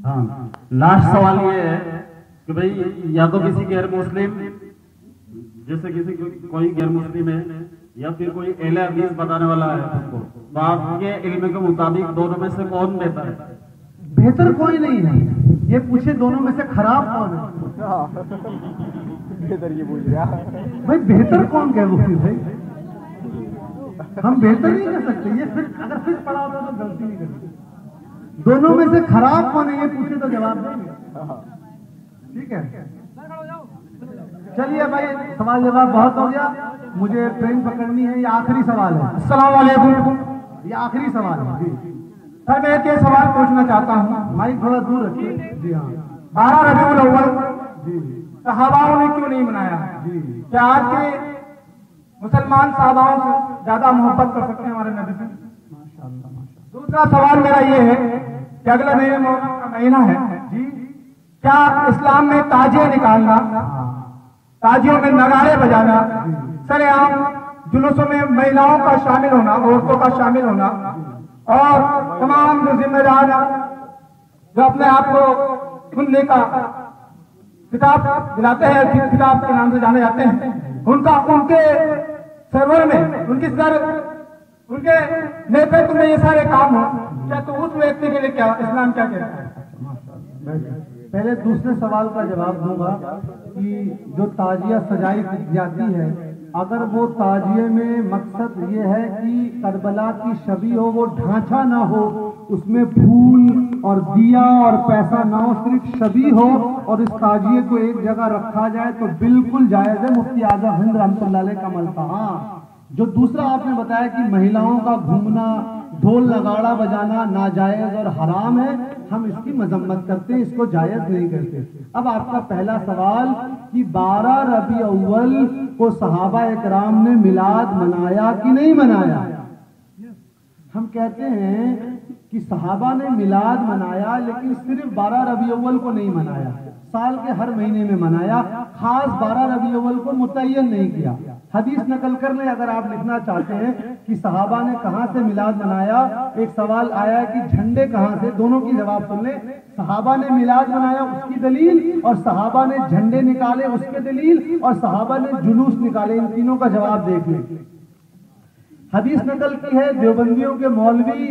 ہاں لاسٹ سوال یہ ہے کہ بھائی یا تو کسی غیر مسلم جیسے کسی کوئی غیر مسلم ہے یا پھر کوئی اہل حدیث بتانے والا ہے اس کو، تو آپ کے علم کے مطابق دونوں میں سے کون بہتر ہے؟ بہتر کوئی نہیں ہے، یہ پوچھے دونوں میں سے خراب کون ہے؟ بہتر یہ پوچھ رہا بھائی بہتر کون کہ مفتی بھائی؟ ہم بہتر نہیں کر سکتے، یہ صرف اگر صرف پڑھا ہوتا تو غلطی نہیں کرتے۔ دونوں میں سے خراب کون ہے یہ پوچھے تو جواب دیں گے، ٹھیک ہے؟ چلیے بھائی سوال جواب بہت ہو گیا، مجھے ٹرین پکڑنی ہے، یہ آخری سوال ہے۔ السلام علیکم، یہ آخری سوال ہے جی۔ سر میں ایک سوال پوچھنا چاہتا ہوں۔ مائک تھوڑا دور رکھیے جی۔ ہاں 12 ربیع الاول جی صحاباؤں نے کیوں نہیں منایا؟ جی کیا آج کے مسلمان صحاباؤں سے زیادہ محبت کر سکتے ہیں ہمارے نبی سے؟ ماشاء اللہ دوسرا سوال میرا یہ ہے کہ اگلے مہینے محرم کا مہینہ ہے جی۔ کیا اسلام میں تاجیہ نکالنا، تاجیوں میں نگارے بجانا، سر عام جلوسوں میں مہیلاؤں کا شامل ہونا، عورتوں کا شامل ہونا، اور تمام جو ذمہ دار جو اپنے آپ کو سننے کا کتاب دلاتے ہیں، جس کتاب کے نام سے جانے جاتے ہیں، ان کے سرور میں ان کی سر ان کے نیترتو میں یہ سارے کام ہوں، کیا تو اس ویکتی کے لیے کیا اسلام کیا کہتا ہے؟ پہلے دوسرے سوال کا جواب دوں گا کہ جو تاجیہ سجائی جاتی ہے، اگر وہ تاجیے میں مقصد یہ ہے کہ کربلا کی شبیہ ہو، وہ ڈھانچہ نہ ہو، اس میں پھول اور دیا اور پیسہ نہ ہو، صرف شبیہ ہو اور اس تاجیے کو ایک جگہ رکھا جائے تو بالکل جائز ہے، مفتی اعظم ہند رحمۃ اللہ علیہ کا عمل تھا۔ ہاں جو دوسرا آپ نے بتایا کہ مہیلاؤں کا گھومنا، ڈھول نگاڑا بجانا ناجائز اور حرام ہے، ہم اس کی مذمت کرتے ہیں، اس کو جائز نہیں کرتے۔ اب آپ کا پہلا سوال کہ 12 ربیع اول کو صحابہ اکرام نے میلاد منایا کہ نہیں منایا؟ ہم کہتے ہیں کہ صحابہ نے میلاد منایا لیکن صرف 12 ربیع اول کو نہیں منایا، سال کے ہر مہینے میں منایا، خاص 12 ربیع اول کو متعین نہیں کیا۔ حدیث نقل کر لیں اگر آپ لکھنا چاہتے ہیں کہ صحابہ نے کہاں سے میلاد منایا۔ ایک سوال آیا کہ جھنڈے کہاں سے، دونوں کی جواب سن لیں۔ صحابہ نے میلاد منایا اس کی دلیل، اور صحابہ نے جھنڈے نکالے اس کے دلیل، اور صحابہ نے جلوس نکالے، ان تینوں کا جواب دیکھ لیں۔ حدیث نقل کی ہے دیوبندیوں کے مولوی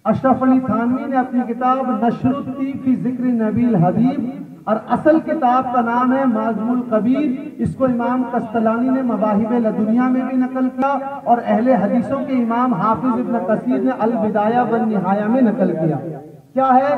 اشرف علی تھانوی نے اپنی کتاب نشر الطیب فی ذکر نبی الحبیب، اور اصل کتاب کا نام ہے معظم القبیر، اس کو امام قسطلانی نے مواہب لدنیا میں بھی نقل کیا، اور اہل حدیثوں کے امام حافظ ابن کثیر نے البدایہ والنہایہ میں نقل کیا۔ کیا ہے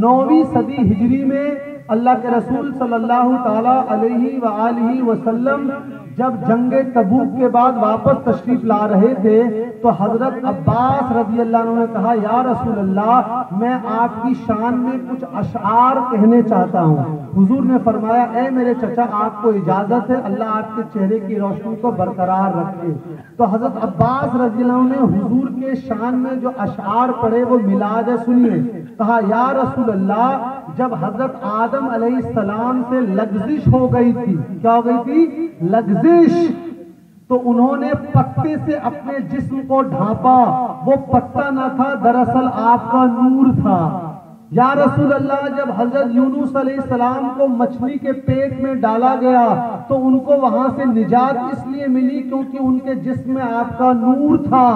9ویں صدی ہجری میں اللہ کے رسول صلی اللہ تعالی علیہ وآلہ وسلم جب جنگ تبوک کے بعد واپس تشریف لا رہے تھے تو حضرت عباس رضی اللہ عنہ نے کہا یا رسول اللہ میں آپ کی شان میں کچھ اشعار کہنے چاہتا ہوں۔ حضور نے فرمایا اے میرے چچا آپ کو اجازت ہے، اللہ آپ کے چہرے کی روشنی کو برقرار رکھے۔ تو حضرت عباس رضی اللہ عنہ نے حضور کے شان میں جو اشعار پڑھے وہ میلاد ہے، سنیے۔ کہا یا رسول اللہ جب حضرت آدم علیہ السلام سے لغزش ہو گئی تھی، کیا ہو گئی تھی؟ لغزش، تو انہوں نے پتے سے اپنے جسم کو ڈھانپا، وہ پتا نہ تھا دراصل آپ کا نور تھا۔ یا رسول اللہ جب حضرت یونس علیہ السلام کو مچھلی کے پیٹ میں ڈالا گیا تو ان کو وہاں سے نجات اس لیے ملی کیونکہ ان کے جسم میں آپ کا نور تھا۔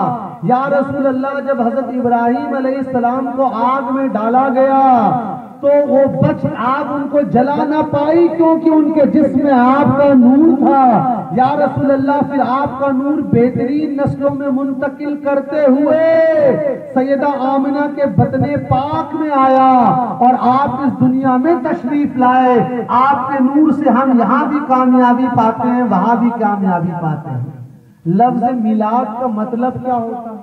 یا رسول اللہ جب حضرت ابراہیم علیہ السلام کو آگ میں ڈالا گیا تو وہ آگ ان کو جلا نہ پائی کیونکہ ان کے جسم میں آپ کا نور تھا۔ یا رسول اللہ پھر آپ کا نور بہترین نسلوں میں منتقل کرتے ہوئے سیدہ آمنہ کے بطن پاک میں آیا اور آپ اس دنیا میں تشریف لائے۔ آپ کے نور سے ہم یہاں بھی کامیابی پاتے ہیں، وہاں بھی کامیابی پاتے ہیں۔ لفظ میلاد کا مطلب کیا ہوتا ہے؟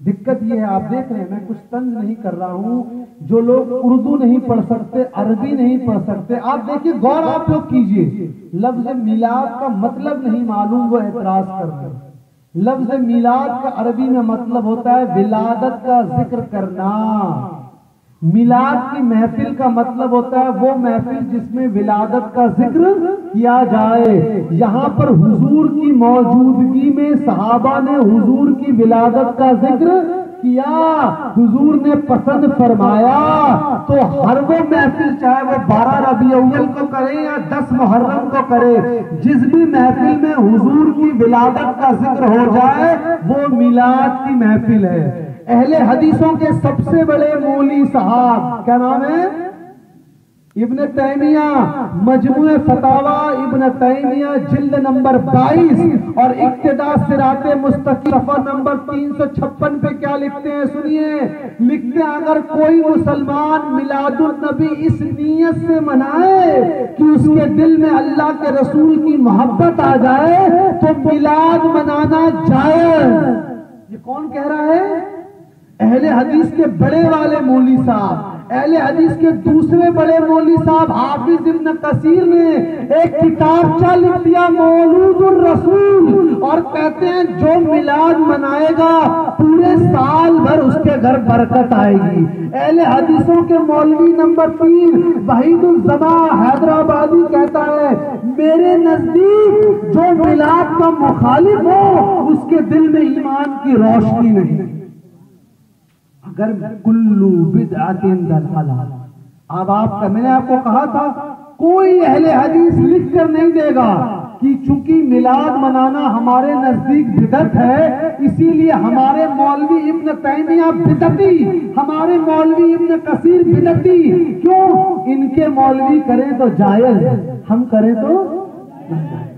دقت یہ ہے آپ دیکھ رہے ہیں میں کچھ طنز نہیں کر رہا ہوں، جو لوگ اردو نہیں پڑھ سکتے، عربی نہیں پڑھ سکتے، آپ دیکھیے غور آپ لوگ کیجئے، لفظ میلاد کا مطلب نہیں معلوم وہ اعتراض کر رہے ہیں۔ لفظ میلاد کا عربی میں مطلب ہوتا ہے ولادت کا ذکر کرنا۔ میلاد کی محفل کا مطلب ہوتا ہے وہ محفل جس میں ولادت کا ذکر کیا جائے۔ یہاں پر حضور کی موجودگی میں صحابہ نے حضور کی ولادت کا ذکر کیا حضور نے پسند فرمایا تو ہر وہ محفل چاہے وہ 12 ربیع الاول کو کرے یا 10 محرم کو کرے، جس بھی محفل میں حضور کی ولادت کا ذکر ہو جائے وہ میلاد کی محفل ہے۔ اہل حدیثوں کے سب سے بڑے مولوی صاحب کیا نام ہے؟ ابن تیمیہ، مجموع فتاوی ابن تیمیہ جلد نمبر 22 اور اقتداء صراط مستقیم صفحہ نمبر 356 پہ کیا لکھتے ہیں سنیے، لکھتے ہیں اگر کوئی مسلمان میلاد النبی اس نیت سے منائے کہ اس کے دل میں اللہ کے رسول کی محبت آ جائے تو میلاد منانا جائز۔ یہ کون کہہ رہا ہے؟ اہل حدیث کے بڑے والے مولوی صاحب۔ اہل حدیث کے دوسرے بڑے مولوی صاحب حافظ ابن کثیر نے ایک کتابچہ لکھ دیا مولود الرسول، اور کہتے ہیں جو میلاد منائے گا پورے سال بھر اس کے گھر برکت آئے گی۔ اہل حدیثوں کے مولوی نمبر 3 وحید الزمان حیدرآبادی کہتا ہے میرے نزدیک جو میلاد کا مخالف ہو اس کے دل میں ایمان کی روشنی نہیں۔ اگر کلو بدعت ضلالہ، اب میں نے آپ کو کہا تھا کوئی اہل حدیث لکھ کر نہیں دے گا کہ چونکہ میلاد منانا ہمارے نزدیک بدعت ہے اسی لیے ہمارے مولوی ابن تیمیہ بدعتی، ہمارے مولوی ابن کثیر بدعتی۔ کیوں؟ ان کے مولوی کریں تو جائز، ہم کریں تو ناجائز۔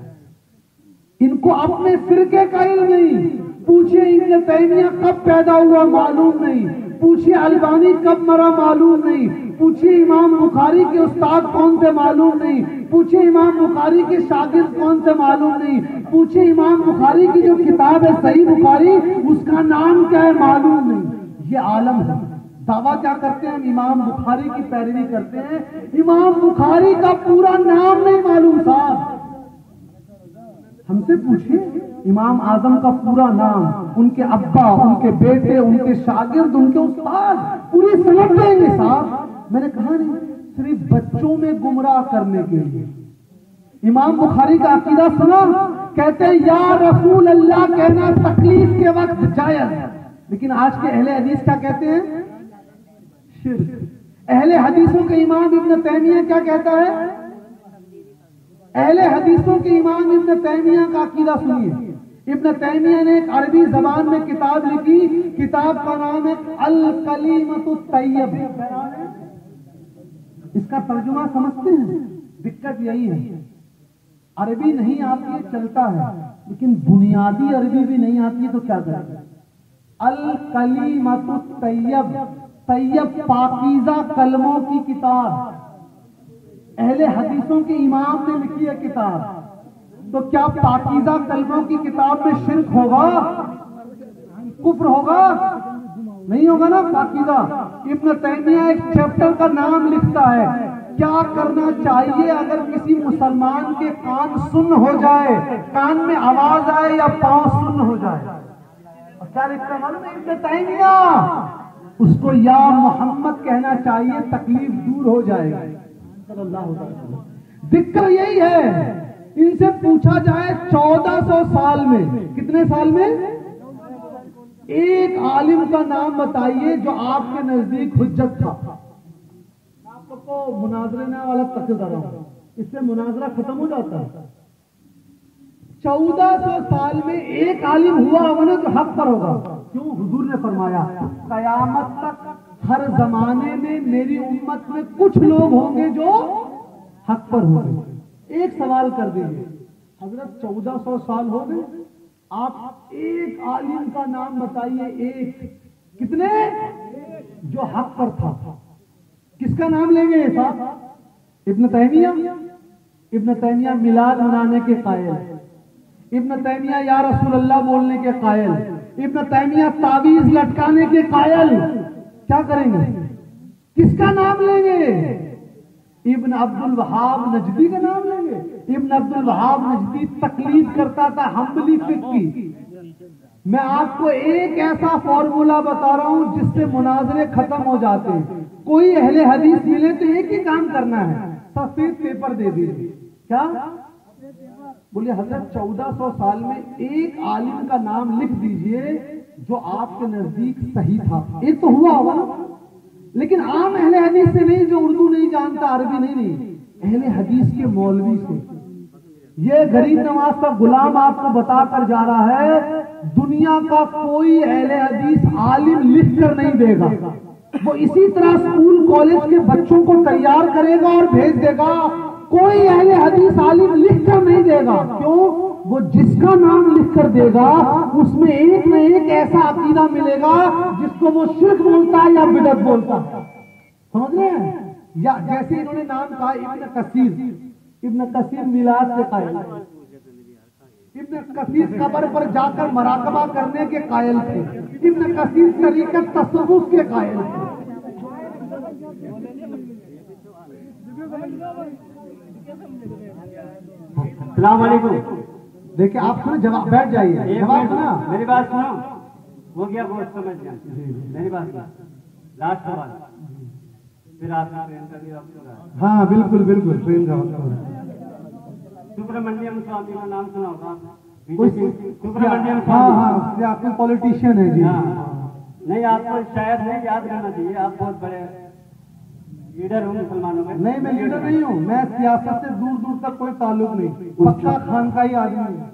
ان کو اپنے فرقے کا علم نہیں۔ پوچھئے ابن تیمیہ کب پیدا ہوا معلوم نہیں، پوچھئے البانی کب مرا معلوم نہیں، پوچھئے امام بخاری کے استاد کون سے معلوم نہیں، پوچھئے امام بخاری کے شاگرد کون سے معلوم نہیں، پوچھئے امام بخاری کی جو کتاب ہے صحیح بخاری اس کا نام کیا ہے معلوم نہیں۔ یہ عالم ہے، دعویٰ کیا کرتے ہیں؟ امام بخاری کی پیروی کرتے ہیں، امام بخاری کا پورا نام نہیں معلوم صاحب۔ ہم سے پوچھئے امام اعظم کا پورا نام، ان کے ابا، ان کے بیٹے، ان کے شاگرد، ان کے استاد، پوری سند دیں گے صاحب۔ میں نے کہا نہیں، صرف بچوں میں گمراہ کرنے کے لیے۔ امام بخاری کا عقیدہ سنا، کہتے ہیں یا رسول اللہ کہنا تکلیف کے وقت جائز، لیکن آج کے اہل حدیث کیا کہتے ہیں؟ شرک۔ اہل حدیثوں کے امام ابن تیمیہ کیا کہتا ہے؟ اہل حدیثوں کے امام ابن تیمیہ کا عقیدہ سنیے۔ ابن تیمیہ نے ایک عربی زبان میں کتاب لکھی، کتاب کا نام ہے الکلیمۃ الطیب۔ اس کا ترجمہ سمجھتے ہیں؟ دقت یہی ہے عربی نہیں آتی ہے چلتا ہے، لیکن بنیادی عربی بھی نہیں آتی ہے تو کیا کریں؟ الکلیمۃ الطیب، طیب پاکیزہ کلموں کی کتاب اہل حدیثوں کے امام نے لکھی ہے کتاب۔ تو کیا پاکیزہ کلموں کی کتاب میں شرک ہوگا؟ کفر ہوگا؟ نہیں ہوگا نا پاکیزہ۔ ابن تیمیہ ایک چیپٹر کا نام لکھتا ہے کیا کرنا چاہیے اگر کسی مسلمان کے کان سن ہو جائے، کان میں آواز آئے یا پاؤں سن ہو جائے۔ اور کیا لکھتا ہے ابن تیمیہ؟ اس کو یا محمد کہنا چاہیے، تکلیف دور ہو جائے گی۔ دقت یہی ہے، ان سے پوچھا جائے 1400 سال میں، کتنے سال میں ایک عالم کا نام بتائیے جو آپ کے نزدیک حجت تھا۔ آپ کو مناظرے والا تک کر رہا ہوں، اس سے مناظرہ ختم ہو جاتا ہے۔ 1400 سال میں ایک عالم ہوا ہوگا نا جو حق پر ہوگا۔ کیوں؟ حضور نے فرمایا قیامت تک ہر زمانے میں میری امت میں کچھ لوگ ہوں گے جو حق پر ہوں گے۔ ایک سوال کر دیجیے حضرت 1400 سال ہو گئے، آپ ایک عالم کا نام بتائیے، ایک کتنے جو حق پر تھا، کس کا نام لیں گے صاحب؟ ابن تیمیہ۔ ابن تیمیہ میلاد منانے کے قائل، ابن تیمیہ یا رسول اللہ بولنے کے قائل، ابن تیمیہ تعویذ لٹکانے کے قائل۔ کیا کریں گے؟ کس کا نام لیں گے؟ ابن عبد الوہاب نجدی کا نام لیں گے۔ ابن عبد الوہاب نجدی تقلید کرتا تھا حنبلی فقہ کی۔ میں آپ کو ایک ایسا فارمولا بتا رہا ہوں جس سے مناظرے ختم ہو جاتے ہیں۔ کوئی اہل حدیث ملے تو ایک ہی کام کرنا ہے، سفید پیپر دے دیجیے۔ کیا بولے حضرت 1400 سال میں ایک عالم کا نام لکھ دیجئے جو آپ کے نزدیک صحیح تھا، ایک تو ہوا ہوگا نا، لیکن عام اہل حدیث سے نہیں، جو اردو نہیں جانتا، عربی نہیں، اہل حدیث کے مولوی سے۔ یہ غریب نواز کا غلام آپ کو بتا کر جا رہا ہے، دنیا کا کوئی اہل حدیث عالم لکھ کر نہیں دے گا، وہ اسی طرح اسکول کالج کے بچوں کو تیار کرے گا اور بھیج دے گا، کوئی اہل حدیث عالم لکھ کر نہیں دے گا۔ کیوں؟ وہ جس کا نام لکھ کر دے گا اس میں ایک نہ ایک ایسا عقیدہ ملے گا جس کو وہ شرک بولتا ہے یا بدعت بولتا ہے، سمجھ رہے ہیں؟ یا جیسے انہوں نے نام کہا ابن کثیر، ابن کثیر میلاد کے قائل، ابن کثیر قبر پر جا کر مراقبہ کرنے کے قائل تھے، ابن کثیر طریقت تصوف کے قائل تھے۔ السلام علیکم۔ دیکھیں آپ سنیں، جواب بیٹھ جائیے، جواب سنا، میری بات سنو، ہو گیا وہ سمجھ گیا، میری بات سنا، لاسٹ سوال، پھر آپ کا ٹرین کا بھی وقت ہو رہا ہے۔ ہاں بالکل بالکل، ٹرین کا وقت ہو رہا ہے۔ سبرامنیم سوامی کا نام سنا ہوگا، سبرامنیم، ہاں ہاں، آپ کے پولیٹیشین ہیں جی۔ نہیں، آپ کو شاید نہیں یاد رہنا چاہیے، آپ بہت بڑے لیڈر ہوں مسلمانوں میں۔ نہیں، میں لیڈر نہیں ہوں، میں سیاست سے دور دور تک کوئی تعلق نہیں، پکا خانقاہی آدمی ہوں۔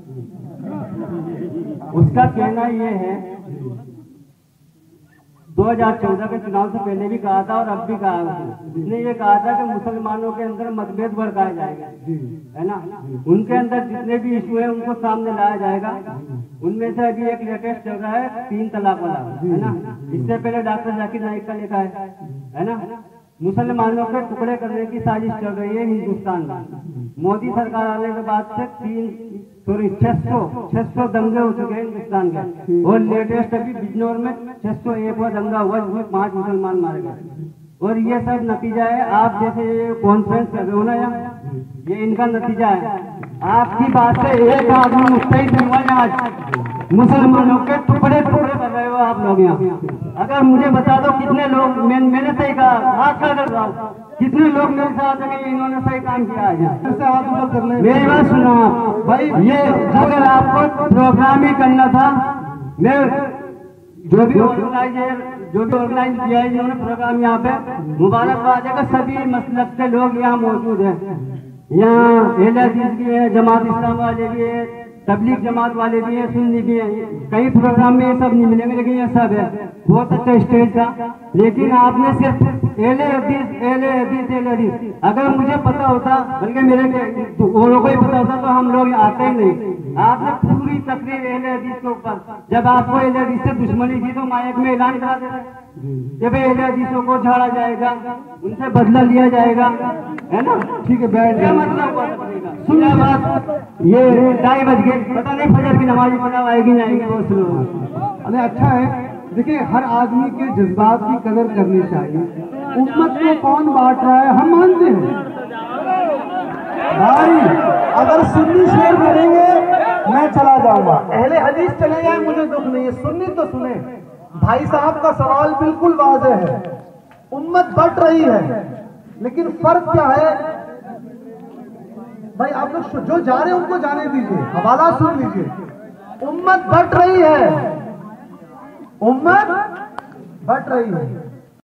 اس کا کہنا یہ ہے 2014 کے چناؤ سے پہلے بھی کہا تھا اور اب بھی کہا ہے، اس نے یہ کہا تھا کہ مسلمانوں کے اندر متبھید بھڑکایا جائے گا، ہے نا، ان کے اندر جتنے بھی ایشو ہیں ان کو سامنے لایا جائے گا۔ ان میں سے ابھی ایک لیٹسٹ چل رہا ہے 3 طلاق والا، ہے نا، اس سے پہلے ڈاکٹر ذاکر نائک کا لکھا ہے نا، مسلمانوں کے ٹکڑے کرنے کی سازش چل رہی ہے ہندوستان میں۔ مودی سرکار آنے کے بعد سے 600 دنگے ہو چکے ہیں ہندوستان کے، اور لیٹسٹ ابھی بجنور میں 601واں دنگا ہوا جس میں 5 مسلمان مارے گئے، اور یہ سب نتیجہ ہے آپ جیسے یہ کانفرنس کر رہے ہو نا، یہ ان کا نتیجہ ہے۔ آپ کی بات سے ایک آدمی مستعد نہیں ہوا ہے، آج مسلمانوں کے ٹکڑے کر رہے ہو آپ لوگ یہاں۔ اگر مجھے بتا دو کتنے لوگ، میں نے صحیح کہا، ہاتھ کھڑا کر رہا ہوں، کتنے لوگ میرے ساتھ ہیں کہ انہوں نے صحیح کام کیا ہے؟ میری بات سنو آپ بھائی، یہ اگر آپ کو پروگرام ہی کرنا تھا، میں جو بھی آرگنائز کیا ہے جنہوں نے پروگرام یہاں پہ، مبارکباد ہے کہ سبھی مسلک کے لوگ یہاں موجود ہیں، یہاں اہل حدیث بھی ہے، جماعت اسلام والے بھی ہیں، تبلیغ جماعت والے بھی ہیں، سنی بھی ہیں، کئی پروگرام میں یہ سب نہیں ملیں گے لیکن یہ سب ہے۔ بہت اچھا اسٹیج تھا، لیکن آپ نے صرف اہل حدیث، اگر مجھے پتا ہوتا، بلکہ میرے لوگوں کو ہی پتا ہوتا تو ہم لوگ آتے ہی نہیں۔ آپ نے پوری تقریر اہل حدیث کے اوپر، جب آپ کو اہل حدیث سے دشمنی تھی تو مائک میں اعلان کرا دیتے کہ بھائی اہل حدیثوں کو جھاڑا جائے گا، ان سے بدلہ لیا جائے گا، ہے نا، ٹھیک ہے بیٹھ گیا مطلب سنیا بات، یہ 2:30 بج گئے، پتہ نہیں فجر کی نماز پڑھا آئے گی نہیں آئے گی، بہت سلو۔ ارے اچھا ہے، دیکھیں ہر آدمی کے جذبات کی قدر کرنی چاہیے، امت کو کون بانٹ رہا ہے ہم مانتے ہیں بھائی، اگر سنی شعر کریں گے میں چلا جاؤں گا، اہل حدیث چلے جائیں مجھے دکھ نہیں ہے، سنی تو سنیں۔ بھائی صاحب کا سوال بالکل واضح ہے، امت بٹ رہی ہے، لیکن فرق کیا ہے بھائی؟ آپ لوگ جو جا رہے ہیں ان کو جانے دیجیے، حوالہ سن لیجیے، امت بٹ رہی ہے، امت بٹ رہی ہے۔